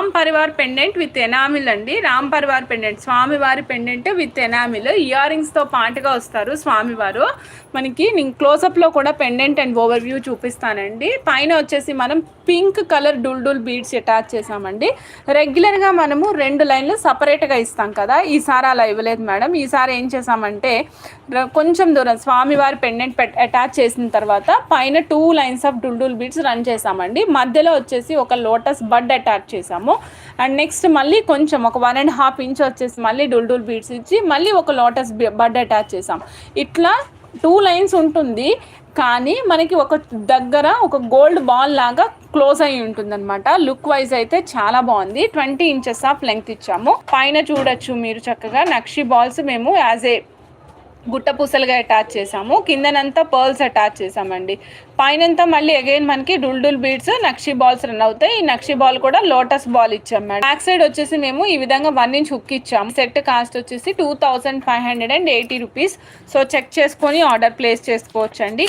Ram Parivar pendant with enamel అండి. Ram Parivar pendant, స్వామివారి pendant with enamel. Year రింగ్స్తో పాటుగా వస్తారు స్వామివారు మనకి. నేను క్లోజప్లో కూడా పెండెంట్ అండ్ ఓవర్ వ్యూ చూపిస్తానండి. పైన వచ్చేసి మనం పింక్ కలర్ డుల్ బీడ్స్ అటాచ్ చేసామండి. రెగ్యులర్గా మనము 2 లైన్లు సపరేట్గా ఇస్తాం కదా, ఈసారి అలా ఇవ్వలేదు మేడం. ఈసారి ఏం చేసామంటే కొంచెం దూరం స్వామివారి పెండెంట్ అటాచ్ చేసిన తర్వాత పైన 2 లైన్స్ ఆఫ్ డుల్ బీడ్స్ రన్ చేసామండి. మధ్యలో వచ్చేసి ఒక లోటస్ బడ్ అటాచ్ చేసాము. అండ్ నెక్స్ట్ మళ్ళీ కొంచెం ఒక 1.5 ఇంచ్ వచ్చేసి మళ్ళీ డుల్ బీడ్స్ ఇచ్చి మళ్ళీ ఒక లోటస్ బడ్ అటాచ్ చేసాం. ఇట్లా 2 లైన్స్ ఉంటుంది, కానీ మనకి ఒక దగ్గర ఒక గోల్డ్ బాల్ లాగా క్లోజ్ అయి ఉంటుంది అనమాట. లుక్ వైజ్ అయితే చాలా బాగుంది. 20 ఇంచెస్ ఆఫ్ లెంగ్త్ ఇచ్చాము. పైన చూడొచ్చు మీరు చక్కగా నక్షి బాల్స్ మేము యాజ్ ఏ గుట్ట పూసలుగా అటాచ్ చేసాము. కిందనంతా పర్ల్స్ అటాచ్ చేసామండి. పైనంతా మళ్ళీ అగైన్ మనకి డుల్ బీడ్స్ నక్షి బాల్స్ రన్ అవుతాయి. ఈ నక్షి బాల్ కూడా లోటస్ బాల్ ఇచ్చాం మేడం. బ్యాక్ సైడ్ వచ్చేసి మేము ఈ విధంగా 1 ఇంచ్ హుక్ ఇచ్చాము. సెట్ కాస్ట్ వచ్చేసి 2580 రూపీస్. సో చెక్ చేసుకొని ఆర్డర్ ప్లేస్ చేసుకోవచ్చండి.